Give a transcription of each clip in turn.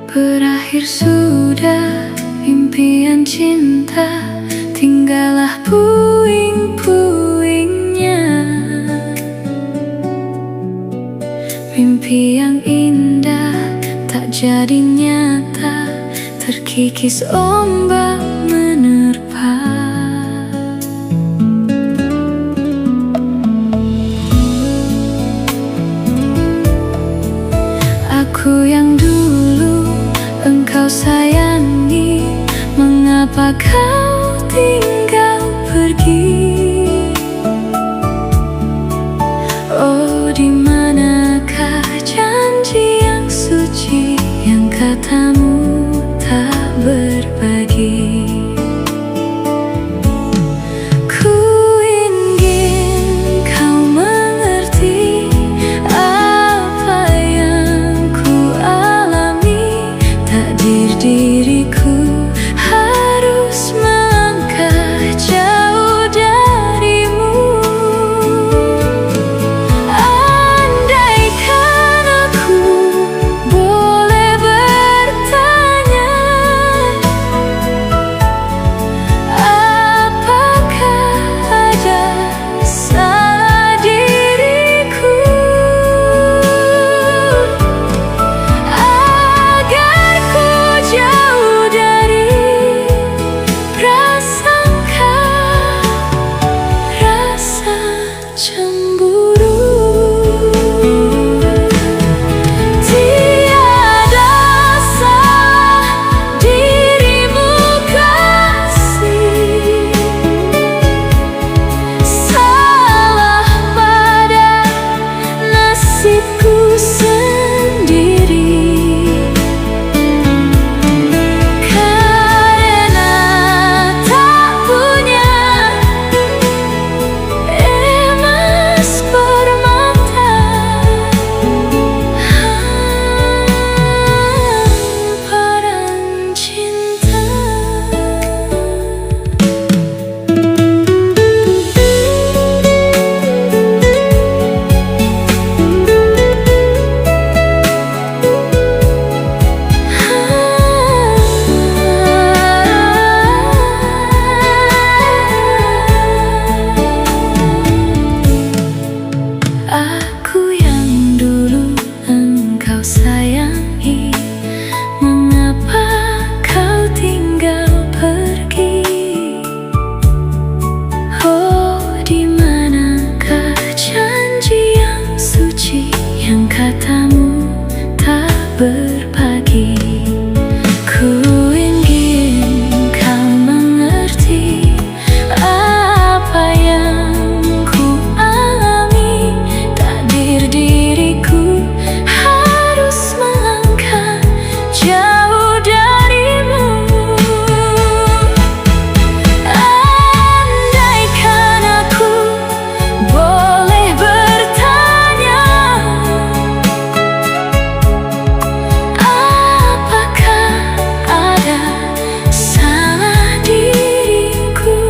Berakhir sudah impian cinta, tinggallah puing-puingnya. Mimpi yang indah tak jadi nyata, terkikis ombak menerpa. Aku yang dulu engkau sayangi, mengapa kau tinggal pergi? Oh, di manakah janji yang suci, yang katamu tak berbagi? Ku ingin kau mengerti apa yang ku alami. Takdir diriku harus melangkah jauh darimu. Andaikan aku boleh bertanya, apakah ada salah diriku agar ku jauh dari prasangka, rasa cemburu. Tiada salah dirimu kasih, salah pada nasibku sendiri. Karena tak punya emas permata, hamparan cinta. Aku yang dulu engkau sayangi, mengapa kau tinggal pergi? Oh, di manakah janji yang suci, yang katamu tak berbagi? Ku ingin kau mengerti apa yang ku alami. Takdir diriku harus melangkah jauh darimu. Andaikan aku boleh bertanya, apakah ada salah diriku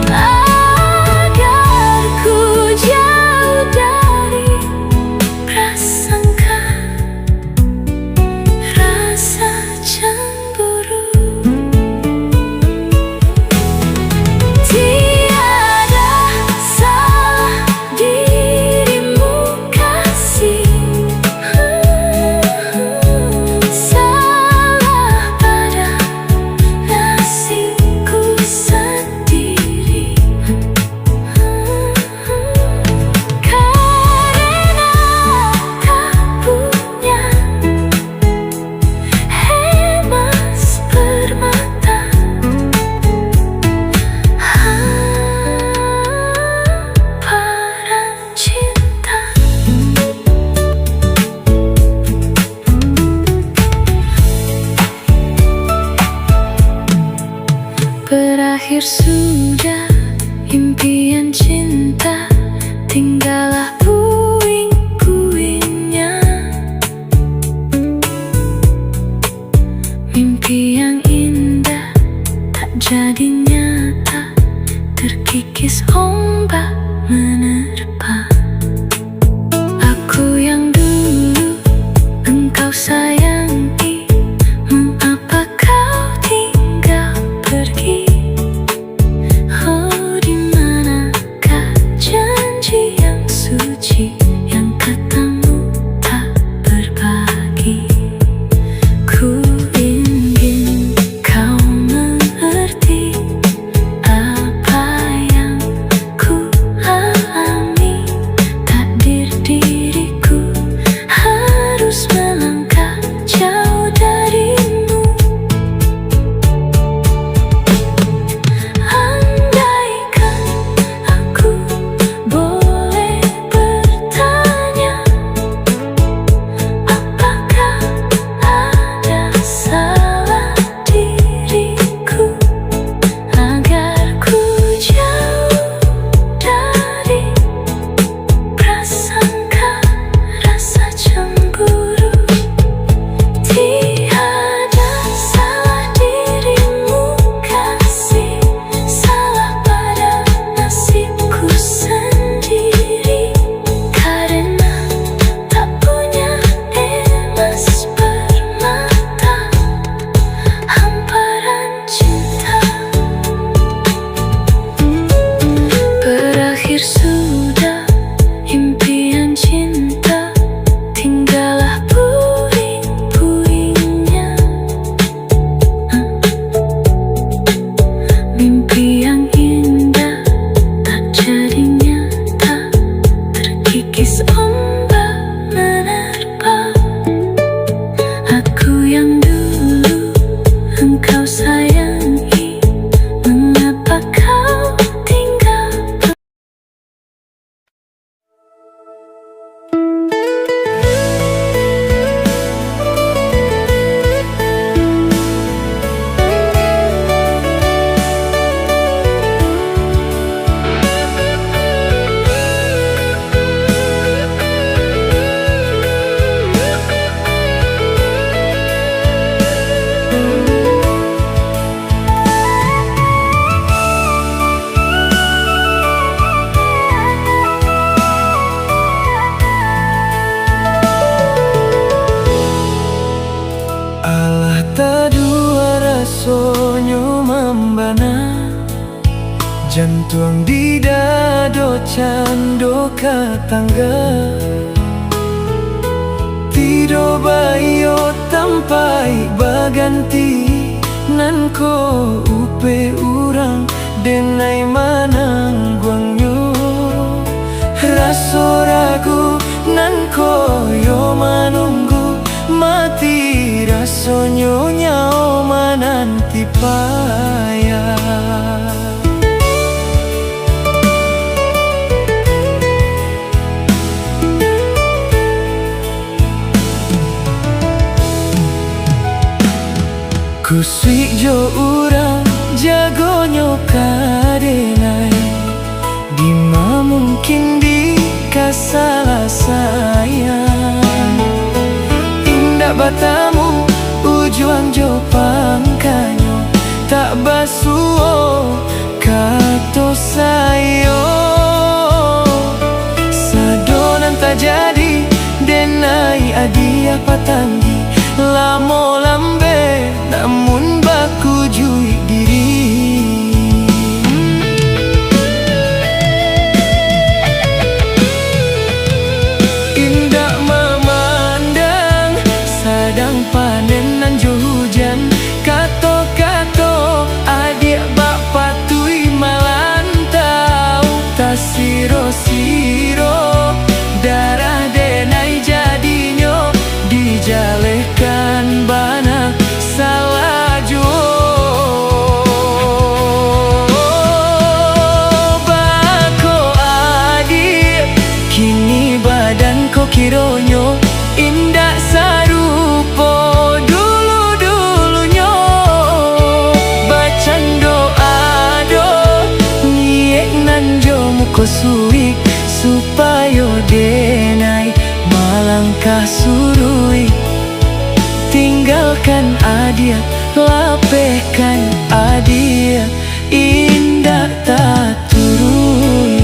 agar ku jauh dari prasangka, rasa cemburu. Tiada salah dirimu kasih, salah pada nasibku sendiri. Karena tak punya emas permata, hamparan cinta. Berakhir sudah impian cinta, tinggallah puing-puingnya. Mimpi yang indah tak jadi nyata, terkikis ombak menerpa. Aku yang dulu engkau sayangi, mengapa kau tinggal pergi? Oh, di manakah janji yang suci yang katamu tak berbagi? Ku ingin kau mengerti apa yang ku alami. Takdir diriku harus melangkah jauh darimu. Andaikan aku boleh bertanya, apakah ada salah diriku agar ku jauh dari prasangka rasa cemburu? Tiada salah dirimu kasih, salah pada nasibku sendiri. Karena tak punya emas permata, hamparan cinta berakhir sudah. Impian cinta tinggallah puing-puingnya. Mimpi yang indah tak jadi nyata, terkikis ombak menerpa. Aku yang dulu engkau sayangi, mengapa kau tinggal? Alah tadua rasonyo membana, jantung di dado cando katangga. Tido bayo tampai baganti, nan ko upe urang denai manang guangyo. Raso ragu nan koyo manunggu, mati rasonyo nyao mananti payah. Kusik jo urang jagonyo kadenai, Dima mungkin di kasalah sayang. Indah batamu ujuang jo pangkanyo, tak basuo kato sayo. Sadonan tak jadi denai adia patanggi, lamo lambe namun baku jui diri. Indah memandang sadang panen nan jo hujan, kato-kato adik bak patui malantau. Tak siro-siro darah denai jadinyo, dijalehkan bana salah jo. Bako adik kini badan ko kironyo indah sarupo dulu-dulunyo. Bacan doa do niek nan jo muko suik, supaya denai malangkah surui. Tinggalkan adia, lapehkan adia, indah tak turuni.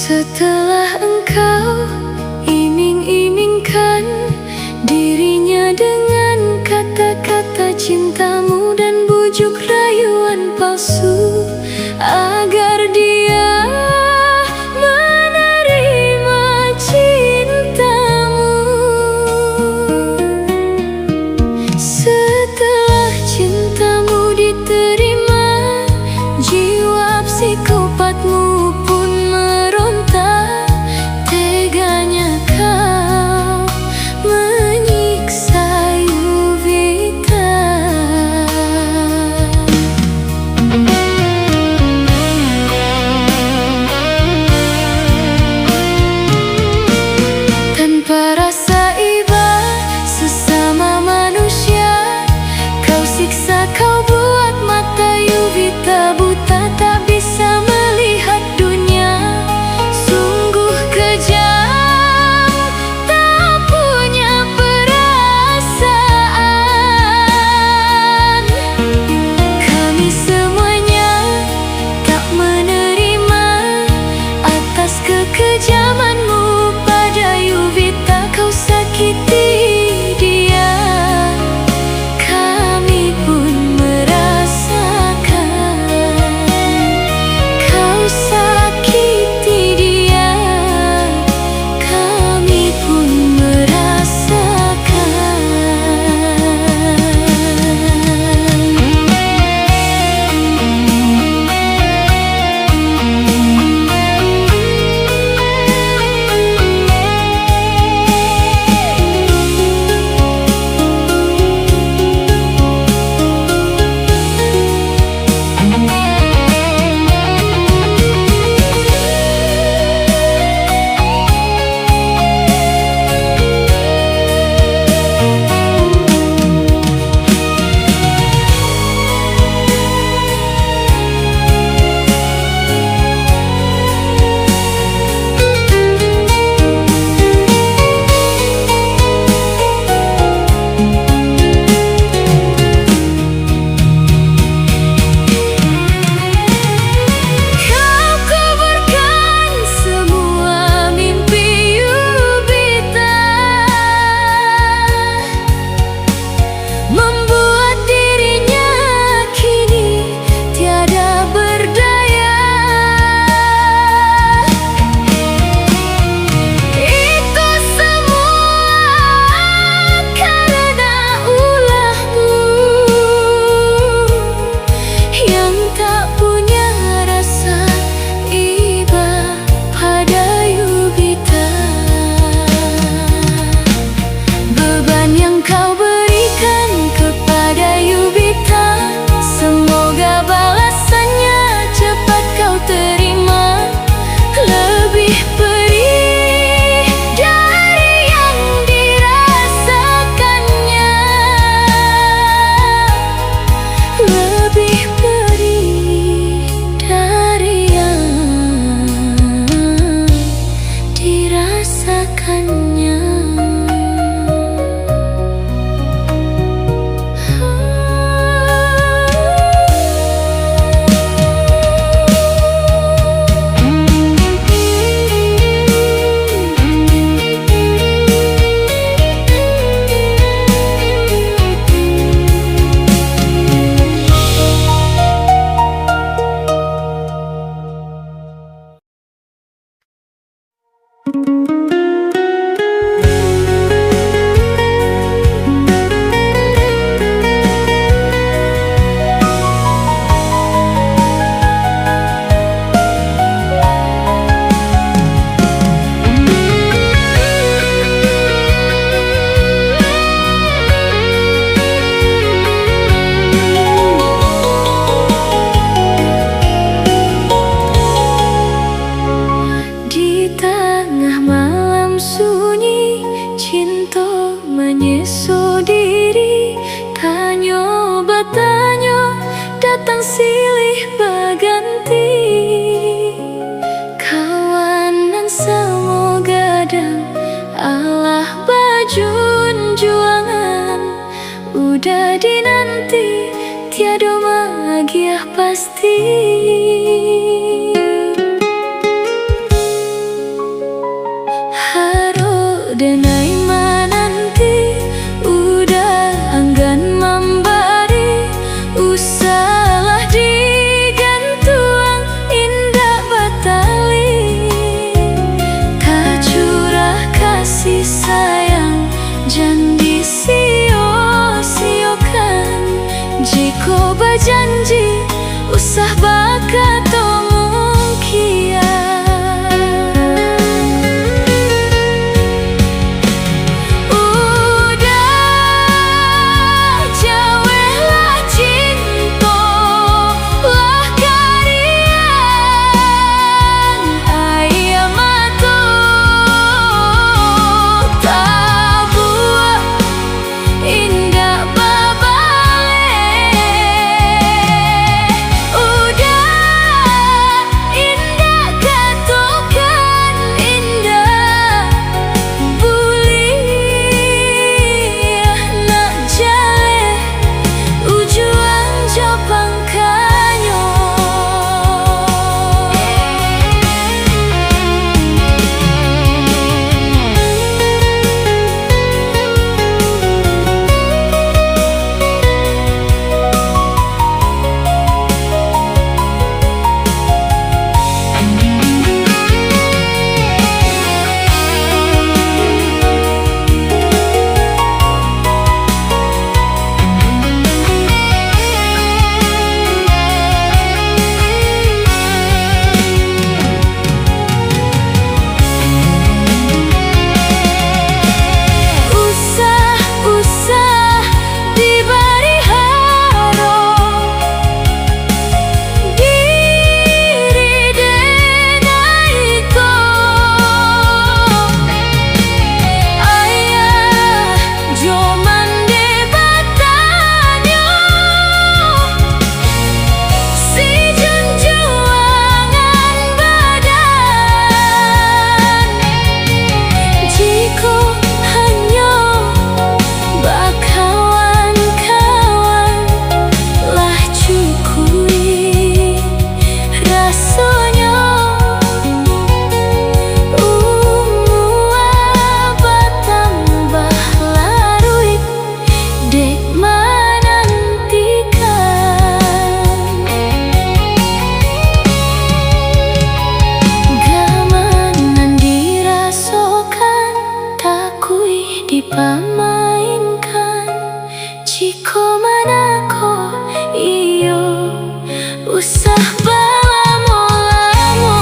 Setelah engkau iming-imingkan dirinya dengan kata-kata cintamu dan bujuk rayuan palsu agar dia menerima cintamu. Setelah cintamu diterima, jiwa psikopatmu pun meronta. Teganya kau menyiksa Yuvita. Tanpa rasa iba sesama manusia, kau siksa, kau buat mata Yuvita buta, tak bisa melihat dunia. Sungguh kejam, tak punya perasaan. Kami semuanya tak menerima atas kekejamanmu pada Yuvita. Kau sakiti dia, kami pun merasakan. Kau sakiti dia, kami pun merasakan. Kau kuburkan semua mimpi Yuvita, membuat dirinya kini tiada berdaya. Itu semua karena ulahmu yang tak punya rasa iba pada Yuvita. Beban yang kau berikan kepada Yuvita, semoga balasannya cepat kau terima. Lebih perih dari yang dirasakannya, lebih perih dari yang dirasakannya. Di tengah malam sunyi, cinta menyesu diri. Tanyo batanyo datang silih baganti. Kawanan semoga dan Allah bajun juangan. Udah dinanti tiada magiah pasti. denai menanti udah anggan memberi usalah digantuang indah batali tak curah kasih sayang janji sio-siokan jika berjanji usah bakat mungkin dipamainkan jika manako iyo usah balamo-lamo.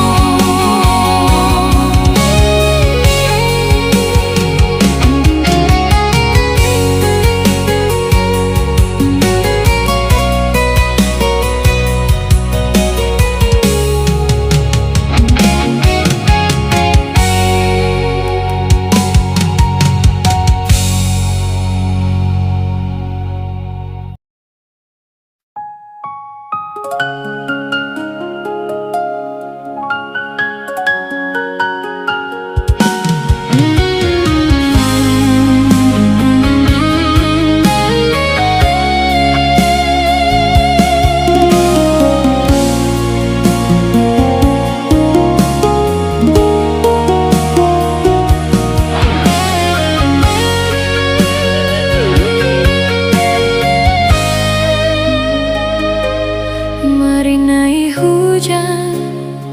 Merinai hujan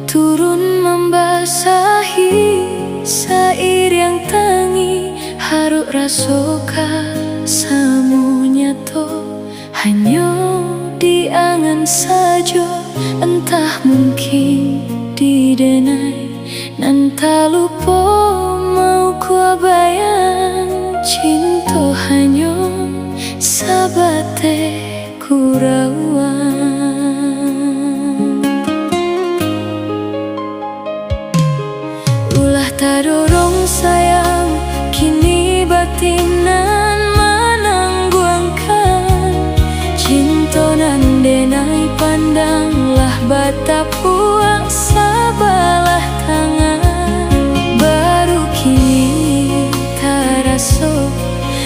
turun membasahi sair yang tangi haruk rasoka samunya to hanya di angan saja entah mungkin didenai nan tak lupa mau kuabayang cinta hanya sabate kurawang. Tadorong sayang kini batinan menangguangkan cinta nan denai pandanglah batapuang sabalah tangan baru kini taraso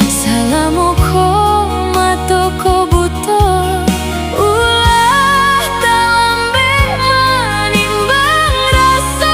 salamu ko mato ko buto ulah talambe menimbang rasa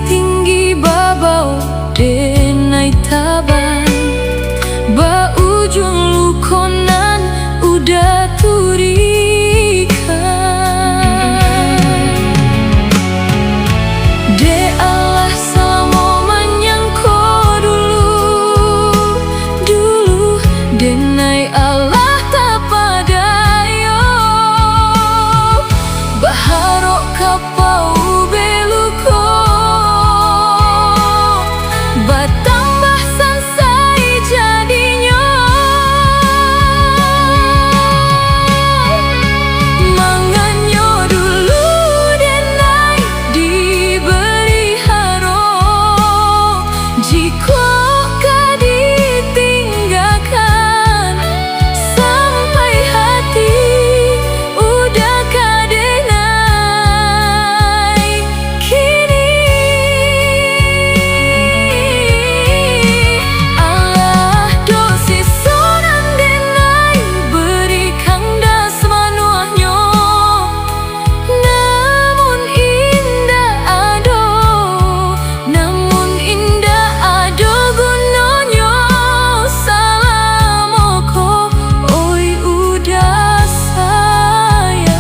tinggi babau denai taban ba ujung lukonan udah turikan de Allah selama menyangko dulu denai Allah tak padayo baharok kapau beluko batambah sansai jadinya manganyo dulu denai diberi haro jika kau ditinggalkan sampai hati udah kadenai kini Allah dosi sonan denai berikan das manuahnya namun indah ado gunanya salamoko oi udah sayang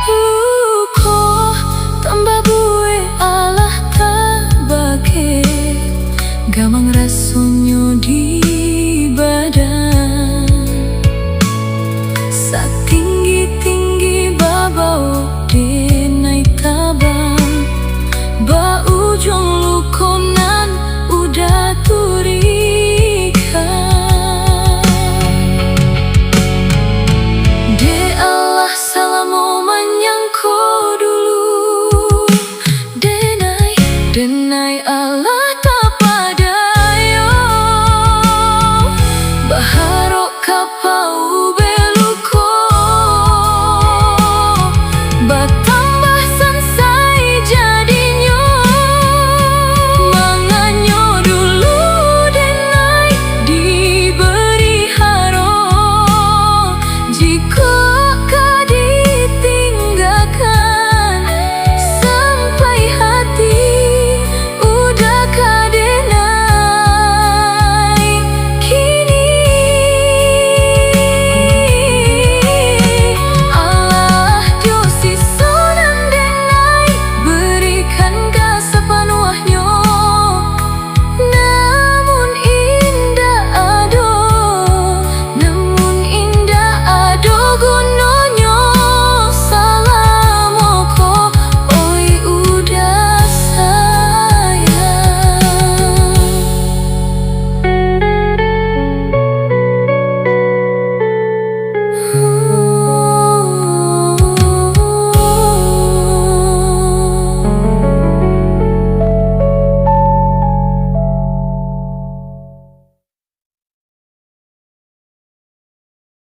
Luko tambah bue Allah tak bake gamang rasonyo di